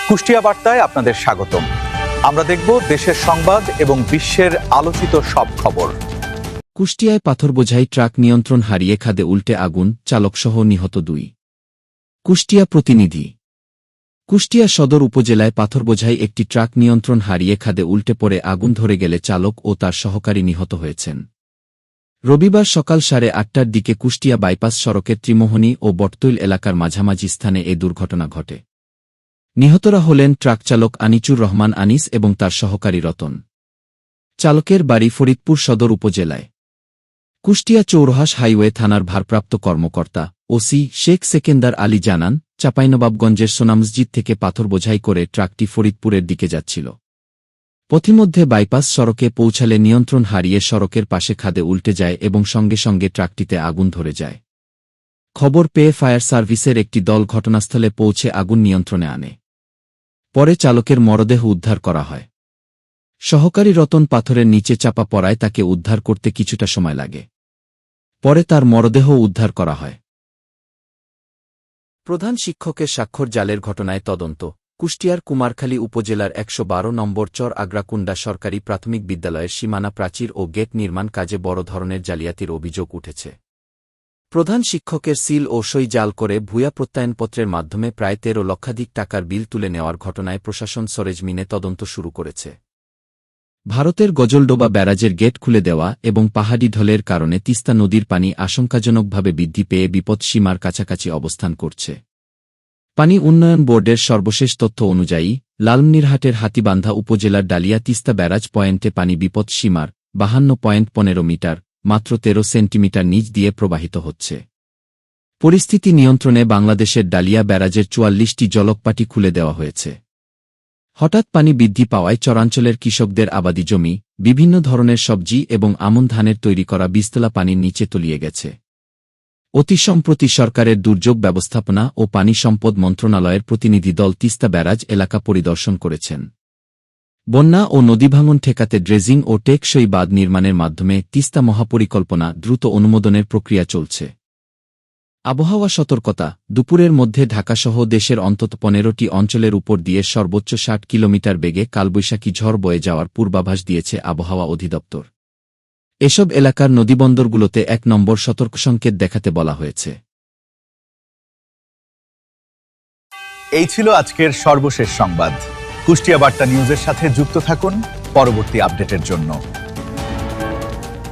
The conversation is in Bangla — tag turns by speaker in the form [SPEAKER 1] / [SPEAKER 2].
[SPEAKER 1] কুষ্টিয়া বার্তায় আপনাদের স্বাগতম। আমরা দেখব দেশের সংবাদ এবং বিশ্বের আলোচিত সব খবর।
[SPEAKER 2] কুষ্টিয়ায় পাথরবোঝাই ট্রাক নিয়ন্ত্রণ হারিয়ে খাদে উল্টে আগুন, চালকসহ নিহত 2। কুষ্টিয়া প্রতিনিধি। কুষ্টিয়া সদর উপজেলায় পাথরবোঝাই একটি ট্রাক নিয়ন্ত্রণ হারিয়ে খাদে উল্টে পড়ে আগুন ধরে গেলে চালক ও তার সহকারী নিহত হয়েছেন। রবিবার সকাল 8:30টার দিকে কুষ্টিয়া বাইপাস সড়কের ত্রিমোহনী ও বটতৈল এলাকার মাঝামাঝি স্থানে এ দুর্ঘটনা ঘটে। নিহতরা হলেন ট্রাকচালক আনিচুর রহমান আনিস এবং তার সহকারী রতন। চালকের বাড়ি ফরিদপুর সদর উপজেলায়। কুষ্টিয়া চৌরহাস হাইওয়ে থানার ভারপ্রাপ্ত কর্মকর্তা ওসি শেখ সেকেন্দার আলী জানান, চাঁপাইনবাবগঞ্জের সোনামসজিদ থেকে পাথর বোঝাই করে ট্রাকটি ফরিদপুরের দিকে যাচ্ছিল। পথিমধ্যে বাইপাস সড়কে পৌঁছালে নিয়ন্ত্রণ হারিয়ে সড়কের পাশে খাদে উল্টে যায় এবং সঙ্গে সঙ্গে ট্রাকটিতে আগুন ধরে যায়। খবর পেয়ে ফায়ার সার্ভিসের একটি দল ঘটনাস্থলে পৌঁছে আগুন নিয়ন্ত্রণে আনে। পরে চালকের মরদেহ উদ্ধার করা হয়। সহকারী রতন পাথরের নিচে চাপা পড়ায় তাকে উদ্ধার করতে কিছুটা সময় লাগে। পরে তার মরদেহ উদ্ধার করা হয়। প্রধান শিক্ষকের স্বাক্ষর জালের ঘটনায় তদন্ত। কুষ্টিয়ার কুমারখালী উপজেলার ১১২ নম্বর চর আগ্রাকুণ্ডা সরকারি প্রাথমিক বিদ্যালয়ের সীমানা প্রাচীর ও গেট নির্মাণ কাজে বড় ধরনের জালিয়াতির অভিযোগ উঠেছে। প্রধান শিক্ষকের সিল ও সই জাল করে ভূয়া প্রত্যয়নপত্রের মাধ্যমে প্রায় ১৩ লক্ষাধিক টাকার বিল তুলে নেওয়ার ঘটনায় প্রশাসন সরেজমিনে তদন্ত শুরু করেছে। ভারতের গজলডোবা ব্যারাজের গেট খুলে দেওয়া এবং পাহাড়ি ঢলের কারণে তিস্তা নদীর পানি আশঙ্কাজনকভাবে বৃদ্ধি পেয়ে বিপদসীমার কাছাকাছি অবস্থান করছে। পানি উন্নয়ন বোর্ডের সর্বশেষ তথ্য অনুযায়ী লালমনিরহাটের হাতীবান্ধা উপজেলার ডালিয়া তিস্তা ব্যারাজ পয়েন্টে পানি বিপদসীমার 52.15 মিটার, মাত্র 13 সেন্টিমিটার নিচ দিয়ে প্রবাহিত হচ্ছে। পরিস্থিতি নিয়ন্ত্রণে বাংলাদেশের ডালিয়া ব্যারাজের ৪৪টি জলকপাটি খুলে দেওয়া হয়েছে। হঠাৎ পানি বৃদ্ধি পাওয়ায় চরাঞ্চলের কৃষকদের আবাদি জমি, বিভিন্ন ধরনের সবজি এবং আমন ধানের তৈরি করা বীজতলা পানির নিচে তলিয়ে গেছে। অতি সম্প্রতি সরকারের দুর্যোগ ব্যবস্থাপনা ও পানি সম্পদ মন্ত্রণালয়ের প্রতিনিধি দল তিস্তা ব্যারাজ এলাকা পরিদর্শন করেছেন। বন্যা ও নদীভাঙন ঠেকাতে ড্রেজিং ও টেকসই বাঁধ নির্মাণের মাধ্যমে তিস্তা মহাপরিকল্পনা দ্রুত অনুমোদনের প্রক্রিয়া চলছে। আবহাওয়া সতর্কতা। দুপুরের মধ্যে ঢাকাসহ দেশের অন্তত 15টি অঞ্চলের উপর দিয়ে সর্বোচ্চ 60 কিলোমিটার বেগে কালবৈশাখী ঝড় বয়ে যাওয়ার পূর্বাভাস দিয়েছে আবহাওয়া অধিদপ্তর। এসব এলাকার নদীবন্দরগুলোতে 1 নম্বর সতর্কসংকেত দেখাতে বলা হয়েছে।
[SPEAKER 1] এই ছিল আজকের সর্বশেষ সংবাদ। কুষ্টিয়া বার্তা নিউজের সাথে যুক্ত থাকুন পরবর্তী আপডেটের জন্য।